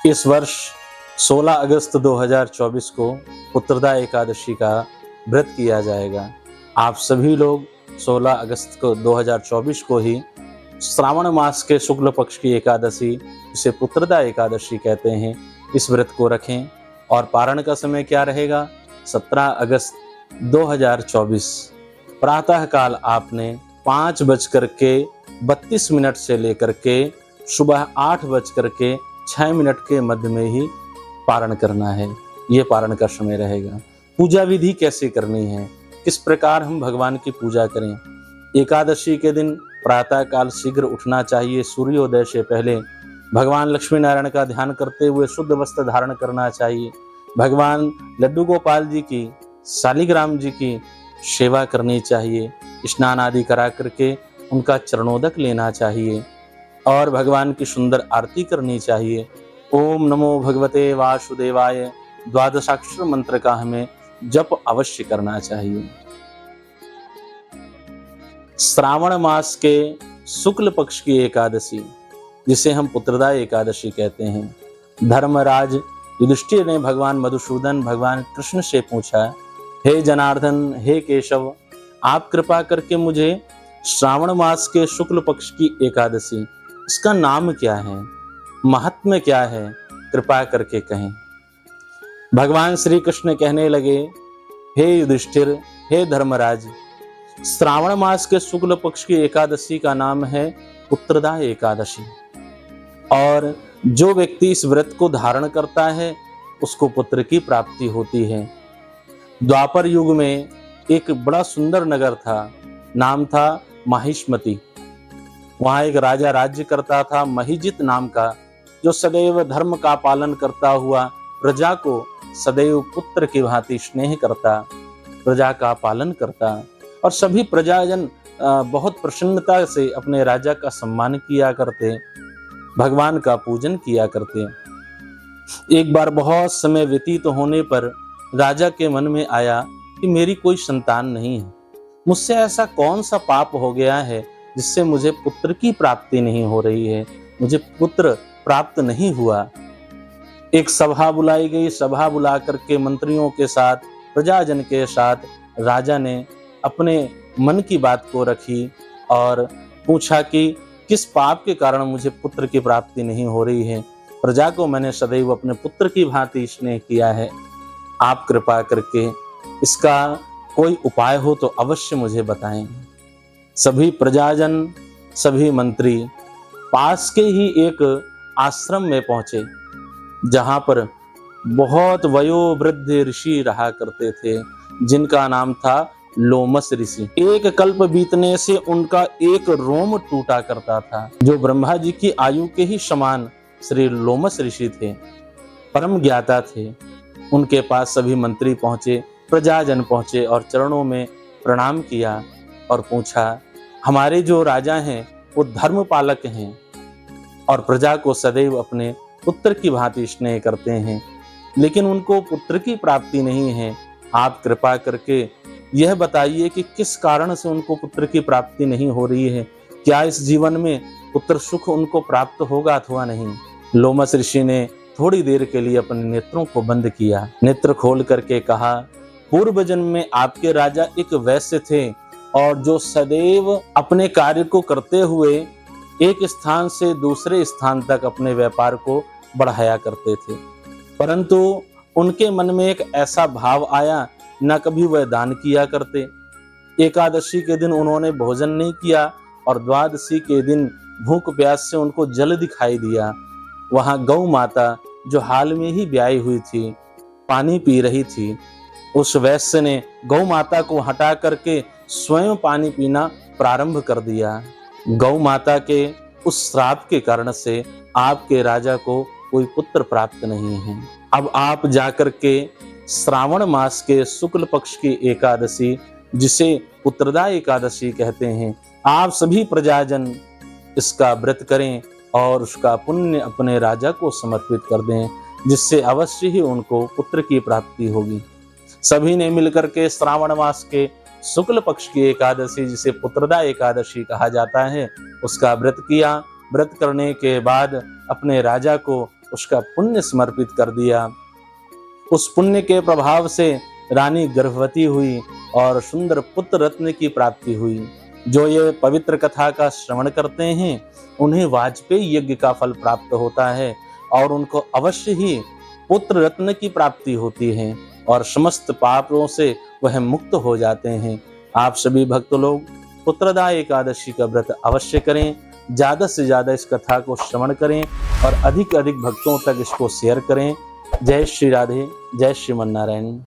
इस वर्ष 16 अगस्त 2024 को पुत्रदा एकादशी का व्रत किया जाएगा। आप सभी लोग 16 अगस्त को 2024 को ही श्रावण मास के शुक्ल पक्ष की एकादशी, जिसे पुत्रदा एकादशी कहते हैं, इस व्रत को रखें। और पारण का समय क्या रहेगा? 17 अगस्त 2024 प्रातः काल आपने 5:32 से लेकर के सुबह 8:06 के मध्य में ही पारण करना है। ये पारण का समय रहेगा। पूजा विधि कैसे करनी है, किस प्रकार हम भगवान की पूजा करें? एकादशी के दिन प्रातः काल शीघ्र उठना चाहिए। सूर्योदय से पहले भगवान लक्ष्मी नारायण का ध्यान करते हुए शुद्ध वस्त्र धारण करना चाहिए। भगवान लड्डू गोपाल जी की, शालिग्राम जी की सेवा करनी चाहिए। स्नान आदि करा करके उनका चरणोदक लेना चाहिए और भगवान की सुंदर आरती करनी चाहिए। ओम नमो भगवते वासुदेवाय द्वादशाक्षर मंत्र का हमें जप अवश्य करना चाहिए। श्रावण मास के शुक्ल पक्ष की एकादशी, जिसे हम पुत्रदा एकादशी कहते हैं, धर्मराज युधिष्ठिर ने भगवान मधुसूदन, भगवान कृष्ण से पूछा, हे जनार्दन, हे केशव, आप कृपा करके मुझे श्रावण मास के शुक्ल पक्ष की एकादशी, इसका नाम क्या है, महात्म्य क्या है, कृपा करके कहें। भगवान श्री कृष्ण कहने लगे, हे युधिष्ठिर, हे धर्मराज, श्रावण मास के शुक्ल पक्ष की एकादशी का नाम है पुत्रदा एकादशी। और जो व्यक्ति इस व्रत को धारण करता है उसको पुत्र की प्राप्ति होती है। द्वापर युग में एक बड़ा सुंदर नगर था, नाम था माहिष्मति। वहां एक राजा राज्य करता था, महिजित नाम का, जो सदैव धर्म का पालन करता हुआ प्रजा को सदैव पुत्र की भांति स्नेह करता, प्रजा का पालन करता, और सभी प्रजाजन बहुत प्रसन्नता से अपने राजा का सम्मान किया करते, भगवान का पूजन किया करते। एक बार बहुत समय व्यतीत होने पर राजा के मन में आया कि मेरी कोई संतान नहीं है, मुझसे ऐसा कौन सा पाप हो गया है जिससे मुझे पुत्र की प्राप्ति नहीं हो रही है, मुझे पुत्र प्राप्त नहीं हुआ। एक सभा बुलाई गई। सभा बुला करके मंत्रियों के साथ, प्रजाजन के साथ राजा ने अपने मन की बात को रखी और पूछा कि किस पाप के कारण मुझे पुत्र की प्राप्ति नहीं हो रही है। प्रजा को मैंने सदैव अपने पुत्र की भांति स्नेह किया है, आप कृपा करके इसका कोई उपाय हो तो अवश्य मुझे बताएं। सभी प्रजाजन, सभी मंत्री पास के ही एक आश्रम में पहुंचे, जहां पर बहुत वयोवृद्ध ऋषि रहा करते थे, जिनका नाम था लोमस ऋषि। एक कल्प बीतने से उनका एक रोम टूटा करता था। जो ब्रह्मा जी की आयु के ही समान श्री लोमस ऋषि थे, परम ज्ञाता थे। उनके पास सभी मंत्री पहुंचे, प्रजाजन पहुंचे और चरणों में प्रणाम किया और पूछा, हमारे जो राजा हैं वो धर्म पालक हैं और प्रजा को सदैव अपने पुत्र की भांति स्नेह करते हैं, लेकिन उनको पुत्र की प्राप्ति नहीं है। आप कृपा करके यह बताइए कि किस कारण से उनको पुत्र की प्राप्ति नहीं हो रही है, क्या इस जीवन में पुत्र सुख उनको प्राप्त होगा अथवा नहीं। लोमस ऋषि ने थोड़ी देर के लिए अपने नेत्रों को बंद किया, नेत्र खोल करके कहा, पूर्व जन्म में आपके राजा एक वैश्य थे और जो सदैव अपने कार्य को करते हुए एक स्थान से दूसरे स्थान तक अपने व्यापार को बढ़ाया करते थे, परंतु उनके मन में एक ऐसा भाव आया, न कभी वह दान किया करते। एकादशी के दिन उन्होंने भोजन नहीं किया और द्वादशी के दिन भूख प्यास से उनको जल दिखाई दिया। वहां गौ माता, जो हाल में ही ब्याही हुई थी, पानी पी रही थी। उस वैश्य ने गौ माता को हटा करके स्वयं पानी पीना प्रारंभ कर दिया। गौ माता के उस श्राप के कारण से आपके राजा को कोई पुत्र प्राप्त नहीं है। अब आप जाकर के श्रावण मास के शुक्ल पक्ष की एकादशी, जिसे पुत्रदा एकादशी कहते हैं, आप सभी प्रजाजन इसका व्रत करें और उसका पुण्य अपने राजा को समर्पित कर दें, जिससे अवश्य ही उनको पुत्र की प्राप्ति होगी। सभी ने मिलकर के श्रावण मास के शुक्ल पक्ष की एकादशी, जिसे पुत्रदा एकादशी कहा जाता है, उसका व्रत किया। व्रत करने के बाद अपने राजा को उसका पुण्य समर्पित कर दिया। उस पुण्य के प्रभाव से रानी गर्भवती हुई और सुंदर पुत्र रत्न की प्राप्ति हुई। जो ये पवित्र कथा का श्रवण करते हैं उन्हें वाजपेयी यज्ञ का फल प्राप्त होता है और उनको अवश्य ही पुत्र रत्न की प्राप्ति होती है और समस्त पापों से वह मुक्त हो जाते हैं। आप सभी भक्त लोग पुत्रदा एकादशी का व्रत अवश्य करें, ज्यादा से ज्यादा इस कथा को श्रवण करें और अधिक अधिक भक्तों तक इसको शेयर करें। जय श्री राधे, जय श्रीमन नारायण।